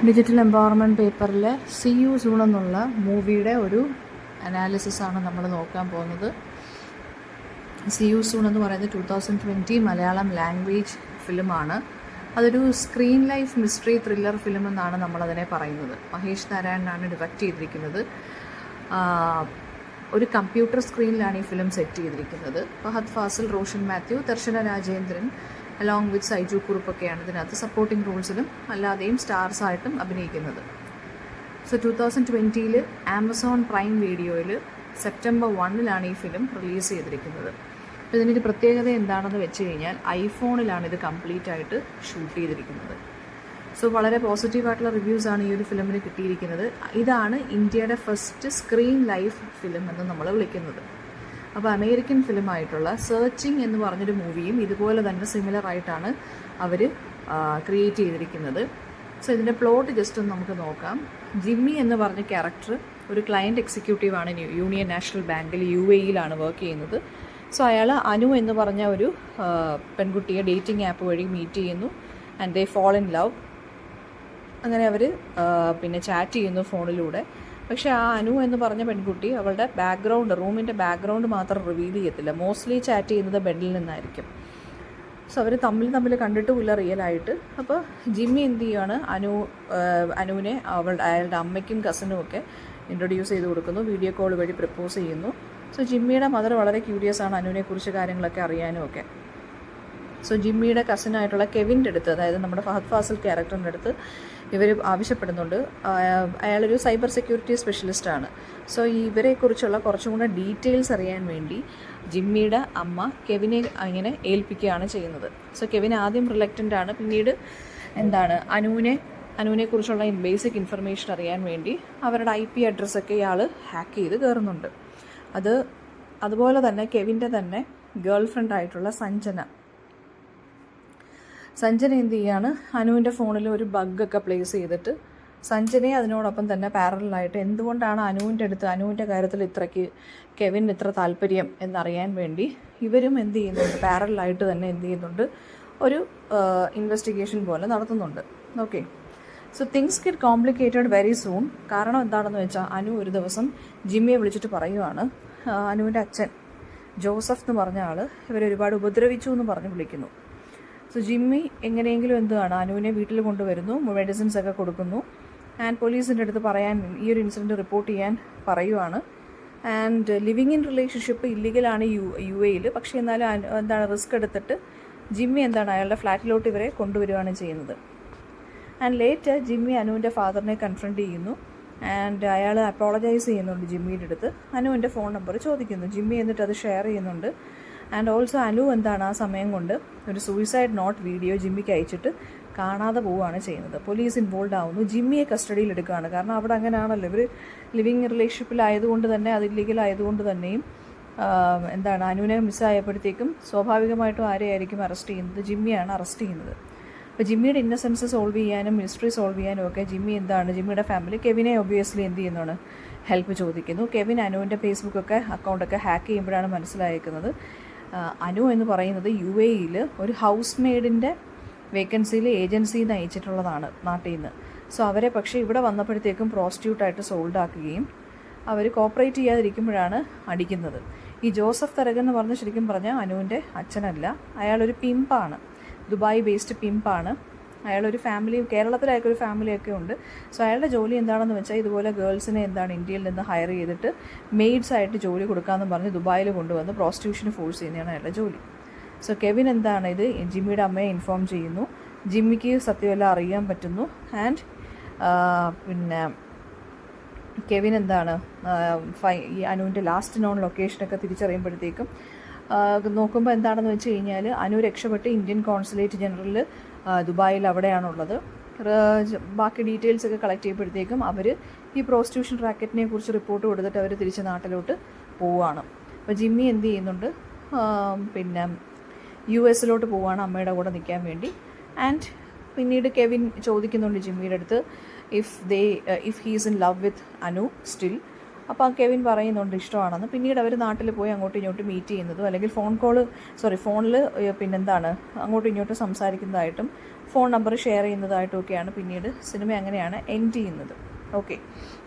Digital empowerment പേപ്പറിൽ C you soon എന്നുള്ള മൂവിയുടെ ഒരു അനാലിസിസാണ് നമ്മൾ നോക്കാൻ പോകുന്നത്. സി യു സൂൺ എന്ന് പറയുന്നത് 2020 മലയാളം ലാംഗ്വേജ് ഫിലിമാണ്. അതൊരു screen life mystery thriller film എന്നാണ് നമ്മളതിനെ പറയുന്നത്. മഹേഷ് നാരായണനാണ് ഡയറക്റ്റ് ചെയ്തിരിക്കുന്നത്. ഒരു കമ്പ്യൂട്ടർ സ്ക്രീനിലാണ് ഈ ഫിലിം സെറ്റ് ചെയ്തിരിക്കുന്നത്. ഫഹദ് ഫാസിൽ, റോഷൻ മാത്യു, ദർശന രാജേന്ദ്രൻ അലോങ് വിത്ത് സൈജു കുറുപ്പൊക്കെയാണ് ഇതിനകത്ത് സപ്പോർട്ടിംഗ് റോൾസിലും അല്ലാതെയും സ്റ്റാർസായിട്ടും അഭിനയിക്കുന്നത്. സോ 2020 ആമസോൺ പ്രൈം വീഡിയോയിൽ സെപ്റ്റംബർ 1 ഈ ഫിലിം റിലീസ് ചെയ്തിരിക്കുന്നത്. അപ്പോൾ ഇതിനൊരു പ്രത്യേകത എന്താണെന്ന് വെച്ച് കഴിഞ്ഞാൽ ഐഫോണിലാണ് ഇത് കംപ്ലീറ്റ് ആയിട്ട് ഷൂട്ട് ചെയ്തിരിക്കുന്നത്. സോ വളരെ പോസിറ്റീവായിട്ടുള്ള റിവ്യൂസാണ് ഈ ഒരു ഫിലിമിന് കിട്ടിയിരിക്കുന്നത്. ഇതാണ് ഇന്ത്യയുടെ ഫസ്റ്റ് സ്ക്രീൻ ലൈഫ് ഫിലിം എന്ന് നമ്മൾ വിളിക്കുന്നത്. അപ്പോൾ അമേരിക്കൻ ഫിലിമായിട്ടുള്ള സെർച്ചിങ് എന്ന് പറഞ്ഞൊരു മൂവിയും ഇതുപോലെ തന്നെ സിമിലർ ആയിട്ടാണ് അവർ ക്രിയേറ്റ് ചെയ്തിരിക്കുന്നത്. സോ ഇതിൻ്റെ പ്ലോട്ട് ജസ്റ്റ് ഒന്ന് നമുക്ക് നോക്കാം. ജിമ്മി എന്ന് പറഞ്ഞ ക്യാരക്ടർ ഒരു ക്ലയൻറ്റ് എക്സിക്യൂട്ടീവാണ്. യൂണിയൻ നാഷണൽ ബാങ്കിൽ UAE വർക്ക് ചെയ്യുന്നത്. സോ അയാൾ അനു എന്ന് പറഞ്ഞ ഒരു പെൺകുട്ടിയെ ഡേറ്റിംഗ് ആപ്പ് വഴി മീറ്റ് ചെയ്യുന്നു. And they fall in love. അങ്ങനെ അവർ പിന്നെ ചാറ്റ് ചെയ്യുന്നു ഫോണിലൂടെ. പക്ഷേ ആ അനു എന്ന് പറഞ്ഞ പെൺകുട്ടി അവളുടെ റൂമിൻ്റെ ബാക്ക്ഗ്രൗണ്ട് മാത്രം റിവീൽ ചെയ്യത്തില്ല. മോസ്റ്റ്ലി ചാറ്റ് ചെയ്യുന്നത് ബെഡിൽ നിന്നായിരിക്കും. സോ അവർ തമ്മിൽ കണ്ടിട്ടുമില്ല റിയലായിട്ട്. അപ്പോൾ ജിമ്മി എന്ത് ചെയ്യുകയാണ്, അനുവിനെ അയാളുടെ അമ്മയ്ക്കും കസിനും ഒക്കെ ഇൻട്രൊഡ്യൂസ് ചെയ്ത് കൊടുക്കുന്നു. വീഡിയോ കോൾ വഴി പ്രപ്പോസ് ചെയ്യുന്നു. സോ ജിമ്മിയുടെ മദർ വളരെ ക്യൂരിയസ് ആണ് അനുവിനെക്കുറിച്ച് കാര്യങ്ങളൊക്കെ അറിയാനും ഒക്കെ. സോ ജിമ്മിയുടെ കസിനായിട്ടുള്ള കെവിൻ്റെ അടുത്ത്, അതായത് നമ്മുടെ ഫഹദ് ഫാസിൽ ക്യാരക്ടറിൻ്റെ അടുത്ത് ഇവർ ആവശ്യപ്പെടുന്നുണ്ട്. അയാളൊരു സൈബർ സെക്യൂരിറ്റി സ്പെഷ്യലിസ്റ്റാണ്. സോ ഇവരെക്കുറിച്ചുള്ള കുറച്ചും കൂടെ ഡീറ്റെയിൽസ് അറിയാൻ വേണ്ടി ജിമ്മിയുടെ അമ്മ കെവിനെ ഇങ്ങനെ ഏൽപ്പിക്കുകയാണ് ചെയ്യുന്നത്. സോ കെവിൻ ആദ്യം റിലക്റ്റൻ്റ് ആണ്. പിന്നീട് അനുവിനെക്കുറിച്ചുള്ള ബേസിക് ഇൻഫർമേഷൻ അറിയാൻ വേണ്ടി അവരുടെ IP അഡ്രസ്സൊക്കെ ഇയാൾ ഹാക്ക് ചെയ്ത് കയറുന്നുണ്ട്. അതുപോലെ തന്നെ കെവിൻ്റെ തന്നെ ഗേൾ ഫ്രണ്ടായിട്ടുള്ള സഞ്ജന എന്ത് ചെയ്യാണ്, അനുവിൻ്റെ ഫോണിൽ ഒരു ബഗ്ഗൊക്കെ പ്ലേസ് ചെയ്തിട്ട് സഞ്ജനയെ അതിനോടൊപ്പം തന്നെ പാരലായിട്ട് എന്തുകൊണ്ടാണ് അനുവിൻ്റെ കാര്യത്തിൽ ഇത്രയ്ക്ക് കെവിൻ ഇത്ര താല്പര്യം എന്നറിയാൻ വേണ്ടി ഇവരും എന്ത് ചെയ്യുന്നുണ്ട്, പാരലായിട്ട് തന്നെ എന്ത് ചെയ്യുന്നുണ്ട്, ഒരു ഇൻവെസ്റ്റിഗേഷൻ പോലെ നടത്തുന്നുണ്ട്. Okay. So things get complicated very soon. കാരണം എന്താണെന്ന് വെച്ചാൽ അനു ഒരു ദിവസം ജിമ്മിയെ വിളിച്ചിട്ട് പറയുവാണ്, അനുവിൻ്റെ അച്ഛൻ ജോസഫ് എന്ന് പറഞ്ഞ ആൾ ഇവരെ ഒരുപാട് ഉപദ്രവിച്ചു എന്ന് പറഞ്ഞ് വിളിക്കുന്നു. സോ ജിമ്മി എങ്ങനെയെങ്കിലും അനുവിനെ വീട്ടിൽ കൊണ്ടുവരുന്നു, മെഡിസിൻസ് ഒക്കെ കൊടുക്കുന്നു. ആൻഡ് പോലീസിൻ്റെ അടുത്ത് ഈ ഒരു ഇൻസിഡൻറ്റ് റിപ്പോർട്ട് ചെയ്യാൻ പറയുവാണ്. ആൻഡ് ലിവിങ് ഇൻ റിലേഷൻഷിപ്പ് ഇല്ലീഗലാണ് UAE. പക്ഷേ എന്നാലും റിസ്ക് എടുത്തിട്ട് ജിമ്മി അയാളുടെ ഫ്ലാറ്റിലോട്ട് ഇവരെ കൊണ്ടുവരികയാണ് ചെയ്യുന്നത്. ആൻഡ് ലേറ്റർ ജിമ്മി അനുവിൻ്റെ ഫാദറിനെ കൺഫ്രണ്ട് ചെയ്യുന്നു. ആൻഡ് അയാൾ അപ്പോളജൈസ് ചെയ്യുന്നുണ്ട് ജിമ്മിയുടെ അടുത്ത്. അനുവിൻ്റെ ഫോൺ നമ്പർ ചോദിക്കുന്നു. ജിമ്മി എന്നിട്ട് അത് ഷെയർ ചെയ്യുന്നുണ്ട്. ആൻഡ് ഓൾസോ അനു ആ സമയം കൊണ്ട് ഒരു സൂയിസൈഡ് നോട്ട് വീഡിയോ ജിമ്മിക്ക് അയച്ചിട്ട് കാണാതെ പോവുകയാണ് ചെയ്യുന്നത്. പോലീസ് ഇൻവോൾവ് ആവുന്നു. ജിമ്മിയെ കസ്റ്റഡിയിൽ എടുക്കുകയാണ്. കാരണം അവിടെ അങ്ങനെയാണല്ലോ, ഇവർ ലിവിങ് റിലേഷൻഷിപ്പിലായതുകൊണ്ട് തന്നെ, അത് ഇല്ലീഗലായതുകൊണ്ട് തന്നെയും അനുവിനെ മിസ്സായപ്പോഴത്തേക്കും സ്വാഭാവികമായിട്ടും ആരെയായിരിക്കും അറസ്റ്റ് ചെയ്യുന്നത്? ജിമ്മിയാണ് അറസ്റ്റ് ചെയ്യുന്നത്. അപ്പോൾ ജിമ്മിയുടെ ഇന്നസെൻസ് സോൾവ് ചെയ്യാനും മിസ്റ്ററി സോൾവ് ചെയ്യാനും ഒക്കെ ജിമ്മിയുടെ ഫാമിലി കെവിനെ ഒബ്വിയസ്ലി എന്ത് ചെയ്യുന്നതാണ്, ഹെൽപ്പ് ചോദിക്കുന്നു. കെവിൻ അനുവിൻ്റെ ഫേസ്ബുക്കൊക്കെ അക്കൗണ്ടൊക്കെ ഹാക്ക് ചെയ്യുമ്പോഴാണ് മനസ്സിലായിരിക്കുന്നത് അനു എന്ന് പറയുന്നത് UAE ഒരു ഹൗസ് മെയ്ഡിൻ്റെ വേക്കൻസിയിൽ ഏജൻസിയിൽ നിന്ന് അയച്ചിട്ടുള്ളതാണ് നാട്ടിൽ നിന്ന്. സോ അവരെ പക്ഷേ ഇവിടെ വന്നപ്പോഴത്തേക്കും പ്രോസ്റ്റിറ്റ്യൂട്ടായിട്ട് സോൾഡ് ആക്കുകയും അവർ കോപ്പറേറ്റ് ചെയ്യാതിരിക്കുമ്പോഴാണ് അടിക്കുന്നത്. ഈ ജോസഫ് തരകൻ എന്ന് പറഞ്ഞ് ശരിക്കും പറഞ്ഞാൽ അനുവിൻ്റെ അച്ഛനല്ല, അയാളൊരു പിമ്പാണ്, ദുബായ് ബേസ്ഡ് പിമ്പാണ്. അയാളൊരു കേരളത്തിലായൊരു ഫാമിലിയൊക്കെ ഉണ്ട്. സോ അയാളുടെ ജോലി എന്താണെന്ന് വെച്ചാൽ ഇതുപോലെ ഗേൾസിനെ ഇന്ത്യയിൽ നിന്ന് ഹയർ ചെയ്തിട്ട് മെയ്ഡ്സായിട്ട് ജോലി കൊടുക്കാമെന്ന് പറഞ്ഞ് ദുബായിൽ കൊണ്ടുവന്ന് പ്രോസ്റ്റിറ്റ്യൂഷന് ഫോഴ്സ് ചെയ്യുന്നതാണ് അയാളുടെ ജോലി. സോ കെവിൻ ഇത് ജിമ്മിയുടെ അമ്മയെ ഇൻഫോം ചെയ്യുന്നു. ജിമ്മിക്ക് സത്യമെല്ലാം അറിയാൻ പറ്റുന്നു. ആൻഡ് പിന്നെ കെവിൻ ഈ അനുവിൻ്റെ ലാസ്റ്റ് നോൺ ലൊക്കേഷനൊക്കെ തിരിച്ചറിയുമ്പോഴത്തേക്കും നോക്കുമ്പോൾ എന്താണെന്ന് വെച്ച് കഴിഞ്ഞാൽ അനു രക്ഷപ്പെട്ട് ഇന്ത്യൻ കോൺസുലേറ്റ് ജനറൽ ദുബായിൽ അവിടെയാണുള്ളത്. ബാക്കി ഡീറ്റെയിൽസൊക്കെ കളക്ട് ചെയ്യുമ്പോഴത്തേക്കും അവർ ഈ പ്രോസ്റ്റിറ്റ്യൂഷൻ റാക്കറ്റിനെ കുറിച്ച് റിപ്പോർട്ട് കൊടുത്തിട്ട് അവർ തിരിച്ച് നാട്ടിലോട്ട് പോവുകയാണ്. അപ്പോൾ ജിമ്മി എന്ത് ചെയ്യുന്നുണ്ട്, പിന്നെ US പോവുകയാണ് അമ്മയുടെ കൂടെ നിൽക്കാൻ വേണ്ടി. ആൻഡ് പിന്നീട് കെവിൻ ചോദിക്കുന്നുണ്ട് ജിമ്മിയുടെ അടുത്ത് if he's in love with Anu still. അപ്പോൾ ആ കെവിൻ പറയുന്നുണ്ട് ഇഷ്ടമാണെന്ന്. പിന്നീട് അവർ നാട്ടിൽ പോയി അങ്ങോട്ടും ഇങ്ങോട്ടും മീറ്റ് ചെയ്യുന്നതും അല്ലെങ്കിൽ ഫോണിൽ പിന്നെന്താണ് അങ്ങോട്ടും ഇങ്ങോട്ടും സംസാരിക്കുന്നതായിട്ടും ഫോൺ നമ്പർ ഷെയർ ചെയ്യുന്നതായിട്ടും ഒക്കെയാണ് പിന്നീട് സിനിമ അങ്ങനെയാണ് എൻഡ് ചെയ്യുന്നത്. ഓക്കെ,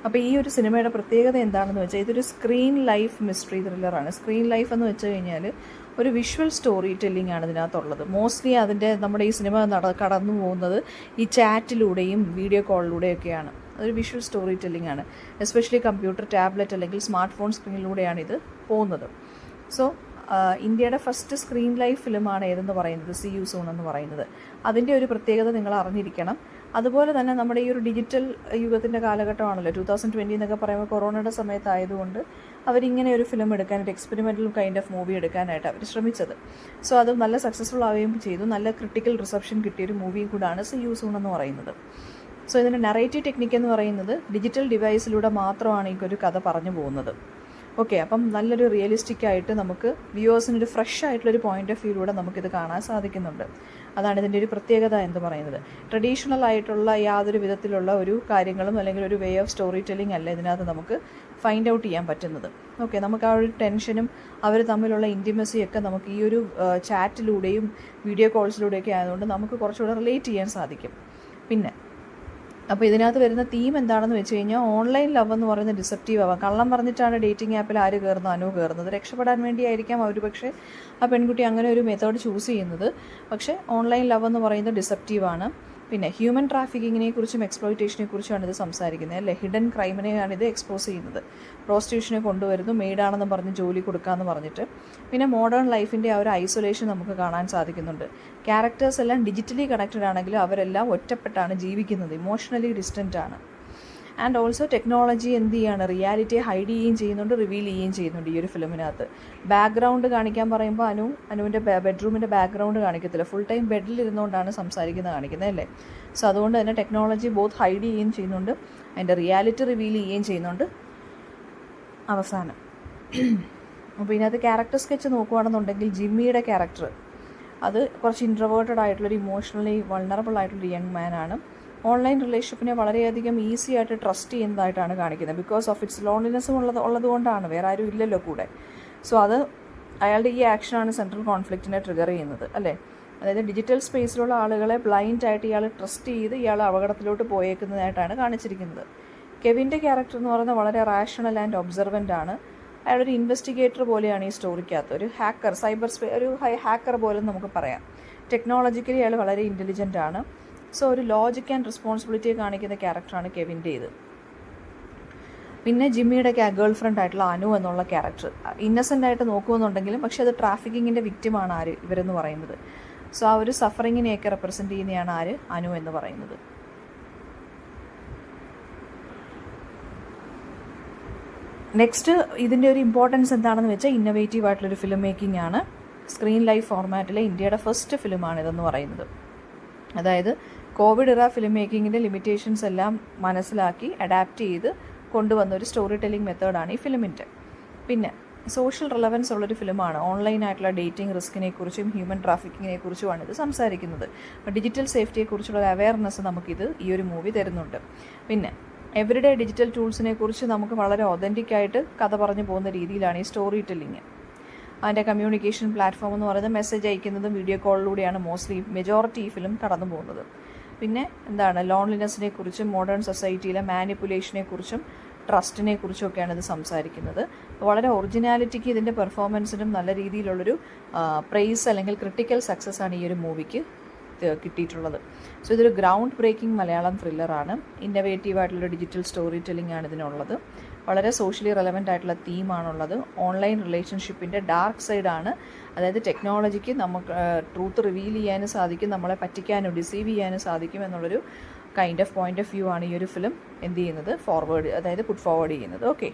അപ്പോൾ ഈ ഒരു സിനിമയുടെ പ്രത്യേകത എന്താണെന്ന് വെച്ചാൽ ഇതൊരു സ്ക്രീൻ ലൈഫ് മിസ്റ്ററി ത്രില്ലറാണ്. സ്ക്രീൻ ലൈഫ് എന്ന് വെച്ച് കഴിഞ്ഞാൽ ഒരു വിഷ്വൽ സ്റ്റോറി ടെല്ലിംഗ് ആണ് ഇതിനകത്തുള്ളത്. മോസ്റ്റ്ലി നമ്മുടെ ഈ സിനിമ കടന്നു പോകുന്നത് ഈ ചാറ്റിലൂടെയും വീഡിയോ കോളിലൂടെയൊക്കെയാണ്. അതൊരു വിഷ്വൽ സ്റ്റോറി ടെല്ലിംഗ് ആണ്. എസ്പെഷ്യലി കമ്പ്യൂട്ടർ, ടാബ്ലറ്റ് അല്ലെങ്കിൽ സ്മാർട്ട് ഫോൺ സ്ക്രീനിലൂടെയാണ് ഇത് പോകുന്നത്. സോ ഇന്ത്യയുടെ ഫസ്റ്റ് സ്ക്രീൻ ലൈഫ് ഫിലിമാണ് ഏതെന്ന് പറയുന്നത് സീ യു സൂൺ എന്ന് പറയുന്നത്. അതിൻ്റെ ഒരു പ്രത്യേകത നിങ്ങൾ അറിഞ്ഞിരിക്കണം. അതുപോലെ തന്നെ നമ്മുടെ ഈ ഒരു ഡിജിറ്റൽ യുഗത്തിൻ്റെ കാലഘട്ടമാണല്ലോ 2020 എന്നൊക്കെ പറയുമ്പോൾ കൊറോണയുടെ സമയത്തായതുകൊണ്ട് അവരിങ്ങനെ ഒരു ഫിലിം എടുക്കാൻ, ഒരു എക്സ്പെരിമെൻ്റൽ കൈൻഡ് ഓഫ് മൂവി എടുക്കാനായിട്ട് അവർ ശ്രമിച്ചത്. സോ അത് നല്ല സക്സസ്ഫുൾ ആവുകയും ചെയ്തു. നല്ല ക്രിട്ടിക്കൽ റിസപ്ഷൻ കിട്ടിയൊരു മൂവിയും കൂടാണ് സീ യു സൂൺ എന്ന് പറയുന്നത്. സോ ഇതിൻ്റെ നറേറ്റീവ് ടെക്നിക്ക് എന്ന് പറയുന്നത് ഡിജിറ്റൽ ഡിവൈസിലൂടെ മാത്രമാണ് ഈ ഒരു കഥ പറഞ്ഞു പോകുന്നത്. ഓക്കെ, അപ്പം നല്ലൊരു റിയലിസ്റ്റിക് ആയിട്ട് നമുക്ക് വ്യൂവേഴ്സിനൊരു ഫ്രഷ് ആയിട്ടുള്ളൊരു പോയിൻ്റ് ഓഫ് വ്യൂയിലൂടെ നമുക്കിത് കാണാൻ സാധിക്കുന്നുണ്ട്. അതാണ് ഇതിൻ്റെ ഒരു പ്രത്യേകത എന്ന് പറയുന്നത്. ട്രഡീഷണൽ ആയിട്ടുള്ള യാതൊരു വിധത്തിലുള്ള ഒരു കാര്യങ്ങളും അല്ലെങ്കിൽ ഒരു വേ ഓഫ് സ്റ്റോറി ടെല്ലിംഗ് അല്ല ഇതിനകത്ത് നമുക്ക് ഫൈൻഡ് ഔട്ട് ചെയ്യാൻ പറ്റുന്നത്. ഓക്കെ, നമുക്ക് ആ ഒരു ടെൻഷനും അവർ തമ്മിലുള്ള ഇൻറ്റിമസിയൊക്കെ നമുക്ക് ഈ ഒരു ചാറ്റിലൂടെയും വീഡിയോ കോൾസിലൂടെയൊക്കെ ആയതുകൊണ്ട് നമുക്ക് കുറച്ചുകൂടെ റിലേറ്റ് ചെയ്യാൻ സാധിക്കും. പിന്നെ അപ്പോൾ ഇതിനകത്ത് വരുന്ന തീം എന്താണെന്ന് വെച്ച് കഴിഞ്ഞാൽ ഓൺലൈൻ ലവ് എന്ന് പറയുന്നത് ഡിസെപ്റ്റീവ് ആവാം. കള്ളം പറഞ്ഞിട്ടാണ് ഡേറ്റിംഗ് ആപ്പിൽ ആര് കയറുന്നു, അനു കയറുന്നത്. രക്ഷപ്പെടാൻ വേണ്ടിയായിരിക്കാം അവർ പക്ഷേ ആ പെൺകുട്ടി അങ്ങനെ ഒരു മെത്തേഡ് ചൂസ് ചെയ്യുന്നത്. പക്ഷേ ഓൺലൈൻ ലവ് എന്ന് പറയുന്നത് ഡിസെപ്റ്റീവാണ്. പിന്നെ ഹ്യൂമൻ ട്രാഫിക്കിങ്ങിനെ കുറിച്ചും എക്സ്പ്ലോയിറ്റേഷനെ കുറിച്ചുമാണ് ഇത് സംസാരിക്കുന്നത് അല്ലേ. ഹിഡൻ ക്രൈമിനെയാണ് ഇത് എക്സ്പോസ് ചെയ്യുന്നത്. പ്രോസ്റ്റിറ്റ്യൂഷനെ കൊണ്ടുവരുന്നു, മെയ്ഡാണെന്ന് പറഞ്ഞ് ജോലി കൊടുക്കാമെന്ന് പറഞ്ഞിട്ട്. പിന്നെ മോഡേൺ ലൈഫിൻ്റെ ആ ഒരു ഐസൊലേഷൻ നമുക്ക് കാണാൻ സാധിക്കുന്നുണ്ട്. ക്യാരക്ടേഴ്സ് എല്ലാം ഡിജിറ്റലി കണക്റ്റഡ് ആണെങ്കിലും അവരെല്ലാം ഒറ്റപ്പെട്ടാണ് ജീവിക്കുന്നത്, ഇമോഷണലി ഡിസ്റ്റൻ്റ് ആണ്. ആൻഡ് ഓൾസോ ടെക്നോളജി എന്ത് ചെയ്യുകയാണ്, റിയാലിറ്റിയെ ഹൈഡ് ചെയ്യുകയും ചെയ്യുന്നുണ്ട്, റിവീൽ ചെയ്യുകയും ചെയ്യുന്നുണ്ട് ഈ ഒരു ഫിലിമിനകത്ത്. ബാക്ക്ഗ്രൗണ്ട് കാണിക്കാൻ പറയുമ്പോൾ അനുവിൻ്റെ ബെഡ്റൂമിൻ്റെ ബാക്ക്ഗ്രൗണ്ട് കാണിക്കത്തില്ല, ഫുൾ ടൈം ബെഡിലിരുന്നുകൊണ്ടാണ് സംസാരിക്കുന്നത് കാണിക്കുന്നത് അല്ലേ. സോ അതുകൊണ്ട് തന്നെ ടെക്നോളജി ബോത്ത് ഹൈഡ് ചെയ്യുകയും ചെയ്യുന്നുണ്ട്, അതിൻ്റെ റിയാലിറ്റി റിവീൽ ചെയ്യുകയും ചെയ്യുന്നുണ്ട് അവസാനം. അപ്പോൾ ഇതിനകത്ത് ക്യാരക്ടർ സ്കെച്ച് നോക്കുകയാണെന്നുണ്ടെങ്കിൽ ജിമ്മിയുടെ ക്യാരക്ടർ അത് കുറച്ച് ഇൻട്രോവേർട്ടഡ് ആയിട്ടുള്ളൊരു ഇമോഷണലി വൾണറബിൾ ആയിട്ടുള്ളൊരു യങ് മാനാണ്. ഓൺലൈൻ റിലേഷൻഷിപ്പിനെ വളരെയധികം ഈസി ആയിട്ട് ട്രസ്റ്റ് ചെയ്യുന്നതായിട്ടാണ് കാണിക്കുന്നത്. ബിക്കോസ് ഓഫ് ഇറ്റ്സ് ലോൺലിനെസ്സും ഉള്ളതുകൊണ്ടാണ്, വേറെ ആരും ഇല്ലല്ലോ കൂടെ. സോ അത് അയാളുടെ ഈ ആക്ഷനാണ് സെൻട്രൽ കോൺഫ്ലിക്റ്റിനെ ട്രിഗർ ചെയ്യുന്നത് അല്ലേ. അതായത് ഡിജിറ്റൽ സ്പേസിലുള്ള ആളുകളെ ബ്ലൈൻഡായിട്ട് ഇയാൾ ട്രസ്റ്റ് ചെയ്ത് ഇയാൾ അപകടത്തിലോട്ട് പോയേക്കുന്നതായിട്ടാണ് കാണിച്ചിരിക്കുന്നത്. കെവിൻ്റെ ക്യാരക്ടർ എന്ന് പറയുന്നത് വളരെ റാഷണൽ ആൻഡ് ഒബ്സർവൻ്റ് ആണ്. അയാളൊരു ഇൻവെസ്റ്റിഗേറ്റർ പോലെയാണ് ഈ സ്റ്റോറിക്കകത്ത്, ഒരു ഹാക്കർ, ഒരു ഹാക്കർ പോലെ നമുക്ക് പറയാം. ടെക്നോളജിക്കലി അയാൾ വളരെ ഇൻ്റലിജൻ്റ് ആണ്. സോ ഒരു ലോജിക് ആൻഡ് റെസ്പോൺസിബിലിറ്റിയെ കാണിക്കുന്ന ക്യാരക്ടറാണ് കെവിൻ്റെ ഇത്. പിന്നെ ജിമ്മിയുടെ ഗേൾ ഫ്രണ്ട് ആയിട്ടുള്ള അനു എന്നുള്ള ക്യാരക്ടർ ഇന്നസെൻ്റ് ആയിട്ട് നോക്കുമെന്നുണ്ടെങ്കിലും പക്ഷേ അത് ട്രാഫിക്കിങ്ങിൻ്റെ വിക്റ്റിമാണ് ഇവരെന്ന് പറയുന്നത്. സോ ആ ഒരു സഫറിങ്ങിനെയൊക്കെ റെപ്രസെൻ്റ് ചെയ്യുന്നതാണ് അനു എന്ന് പറയുന്നത്. നെക്സ്റ്റ് ഇതിൻ്റെ ഒരു ഇമ്പോർട്ടൻസ് എന്താണെന്ന് വെച്ചാൽ ഇന്നൊവേറ്റീവ് ആയിട്ടുള്ളൊരു ഫിലിം മേക്കിംഗ് ആണ്. സ്ക്രീൻ ലൈഫ് ഫോർമാറ്റിലെ ഇന്ത്യയുടെ ഫസ്റ്റ് ഫിലിമാണ് ഇതെന്ന് പറയുന്നത്. അതായത് കോവിഡ് ഇറ ഫിലിം മേക്കിങ്ങിൻ്റെ ലിമിറ്റേഷൻസ് എല്ലാം മനസ്സിലാക്കി അഡാപ്റ്റ് ചെയ്ത് കൊണ്ടുവന്ന ഒരു സ്റ്റോറി ടെല്ലിംഗ് മെത്തേഡാണ് ഈ ഫിലിമിൻ്റെ. പിന്നെ സോഷ്യൽ റെലവൻസ് ഉള്ളൊരു ഫിലിമാണ്. ഓൺലൈനായിട്ടുള്ള ഡേറ്റിംഗ് റിസ്കിനെ കുറിച്ചും ഹ്യൂമൻ ട്രാഫിക്കിങ്ങിനെ കുറിച്ചുമാണ് ഇത് സംസാരിക്കുന്നത്. ഡിജിറ്റൽ സേഫ്റ്റിയെക്കുറിച്ചുള്ള ഒരു അവയർനെസ് നമുക്കിത് ഈ ഒരു മൂവി തരുന്നുണ്ട്. പിന്നെ എവരിഡേ ഡിജിറ്റൽ ടൂൾസിനെ കുറിച്ച് നമുക്ക് വളരെ ഒതൻറ്റിക്കായിട്ട് കഥ പറഞ്ഞു പോകുന്ന രീതിയിലാണ് ഈ സ്റ്റോറി ടെല്ലിങ്. അതിൻ്റെ കമ്മ്യൂണിക്കേഷൻ പ്ലാറ്റ്ഫോം എന്ന് പറയുന്നത് മെസ്സേജ് അയക്കുന്നതും വീഡിയോ കോളിലൂടെയാണ് മെജോറിറ്റി ഈ ഫിലിം കടന്നു പോകുന്നത്. പിന്നെ ലോൺലിനെസ്സിനെ കുറിച്ചും മോഡേൺ സൊസൈറ്റിയിലെ മാനിപ്പുലേഷനെ കുറിച്ചും ട്രസ്റ്റിനെ കുറിച്ചൊക്കെയാണ് ഇത് സംസാരിക്കുന്നത്. വളരെ ഒറിജിനാലിറ്റിക്ക് ഇതിൻ്റെ പെർഫോമൻസിനും നല്ല രീതിയിലുള്ളൊരു പ്രൈസ് അല്ലെങ്കിൽ ക്രിട്ടിക്കൽ സക്സസ് ആണ് ഈ ഒരു മൂവിക്ക് കിട്ടിയിട്ടുള്ളത്. സോ ഇതൊരു ഗ്രൗണ്ട് ബ്രേക്കിംഗ് മലയാളം ത്രില്ലറാണ്. ഇന്നവേറ്റീവ് ആയിട്ടുള്ള ഡിജിറ്റൽ സ്റ്റോറി ടെല്ലിംഗ് ആണ് ഇതിനുള്ളത്. വളരെ സോഷ്യലി റെലവൻ്റ് ആയിട്ടുള്ള തീമാണുള്ളത്. ഓൺലൈൻ റിലേഷൻഷിപ്പിൻ്റെ ഡാർക്ക് സൈഡാണ്. അതായത് ടെക്നോളജിക്ക് നമുക്ക് ട്രൂത്ത് റിവീൽ ചെയ്യാനും സാധിക്കും, നമ്മളെ പറ്റിക്കാനും ഡിസീവ് ചെയ്യാനും സാധിക്കും എന്നുള്ളൊരു kind of point of view ആണ് ഈ ഒരു ഫിലിം പുട്ട് ഫോർവേഡ് ചെയ്യുന്നത്. ഓക്കെ.